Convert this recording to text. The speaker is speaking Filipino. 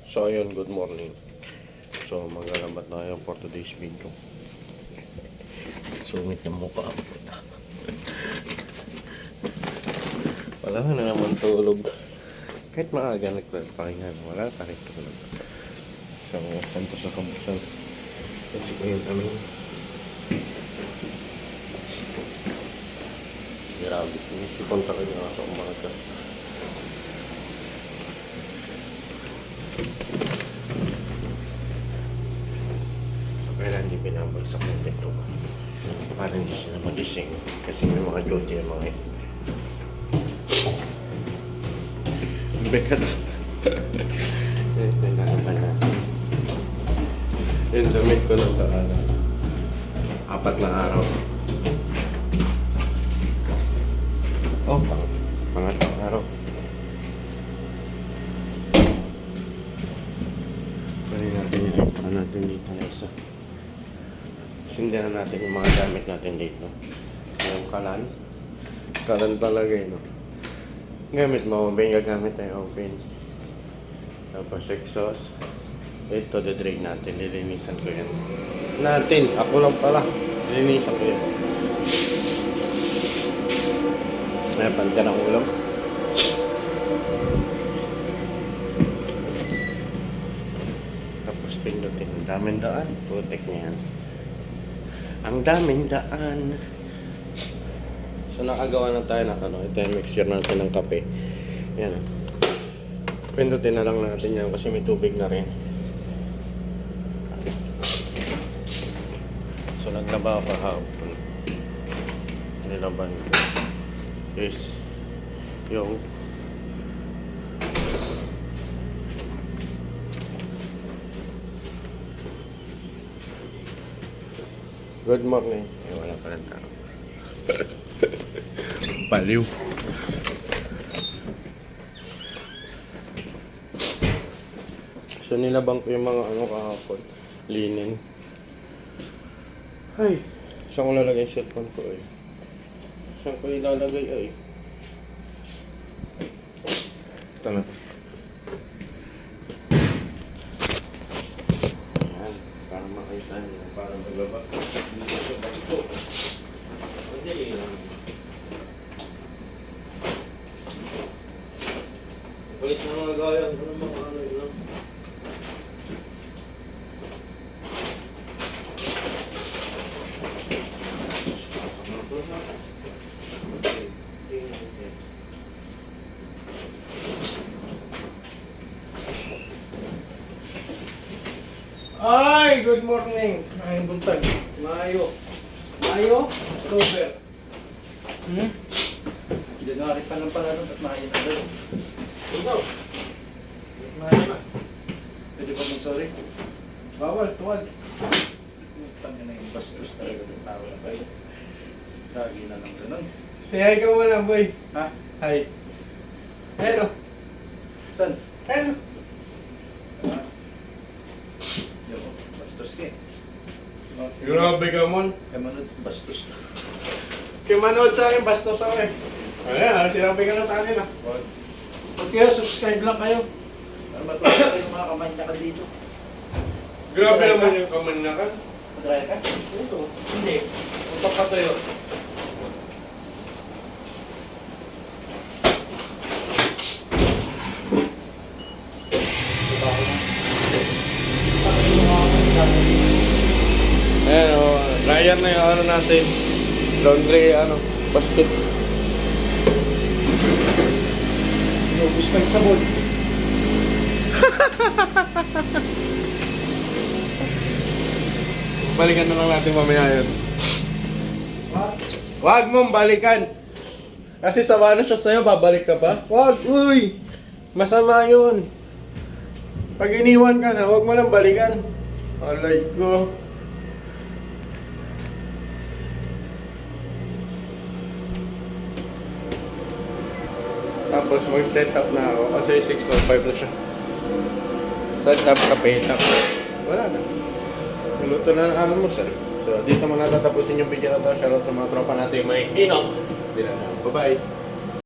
So ayun, good morning. So maglalambat na tayo for today's video. Sungit yung mukha. Wala na naman tulog. Kahit maaga nagpapahinga, wala pa rin tulog. So saan pa sa kabusan? Kasi ko yun kami. Grabe, inisipon talaga ako sa umaga. Kaya hindi pinabagsak ng dito. Para hindi sila magising. Kasi may mga duty yung mga yun. Bekat. Nalaman natin. Yung damit ko ng taala. 4 na araw. Oh, pangatang araw. Balik natin yung iPad natin dito na isa. Sindihan natin yung mga gamit natin dito. Yung kalan. Kalan talaga yun. No? Gamit mo, open yung gamit tayo open. Tapos exhaust. Ito, de-drain natin. Nilinisan ko yan. Natin, ako lang pala. Nilinisan ko yan. May panta ng ulam. Tapos pindutin. Ang daming daan. Putek niya yan. Ang daming daan. So nakagawa na tayo ng ano. Ito yung mixture natin ng kape. Yan. Pindutin na lang natin yan kasi may tubig na rin. So naglaba ako kahapon. Nilaban ko. Is yung good morning. Eh, wala pa lang tao. Paliw. So nilabang ko yung mga ano kahapon. Linen. Ay, saan ko lalagay yung cellphone ko eh. Saan ko ilalagay ay? Ito na. Ayan, para makita nyo. Parang maglaba. Dito sa bako. Hindi lang. Palit na mga gaya. Ano mga ano yun lang. Ay, good morning. Ay, buntag. Mayo. Mayo? October. January pa lang pala doon at Mayo na doon. Ikaw. Mayo na. Pwede ba sorry? Bawal, tuwad. Tangin na yung bastos talaga ng tao na kayo. Lagi na lang ganun. Say hi ka muna, boy. Ha? Hi. Hello. San? Hello. Ah. Yo, bastos ka eh. Grabe ka mon. Kamanod, bastos. Kimanood sa akin, bastos ako eh. Ayan, sinabi ka na sa akin ah. Pag kaya subscribe lang kayo. Para matulog kayo mga kamanya ka dito. Grabe naman yung kamanyakan. Madry ka? Ito. Hindi. Punta pa tayo. Ayan o, Ryan na yung ano natin. Laundry, ano, basket. Ubus pa yung sabon. Balikan na lang natin mamaya yun. What? Wag mong balikan. Kasi sawa na siya sa'yo, babalik ka pa. Wag, uy! Masama yun. Pag iniwan ka na, wag mo lang balikan. Alay ko. Tapos mag-set up na ako kasi 6:05 na siya. Set up, kape, tapos wala na. Niluto na ng amin mo, sir. So, dito mo natatapusin yung video na to. Shoutout sa mga tropa natin may inom. Hindi na. Bye-bye.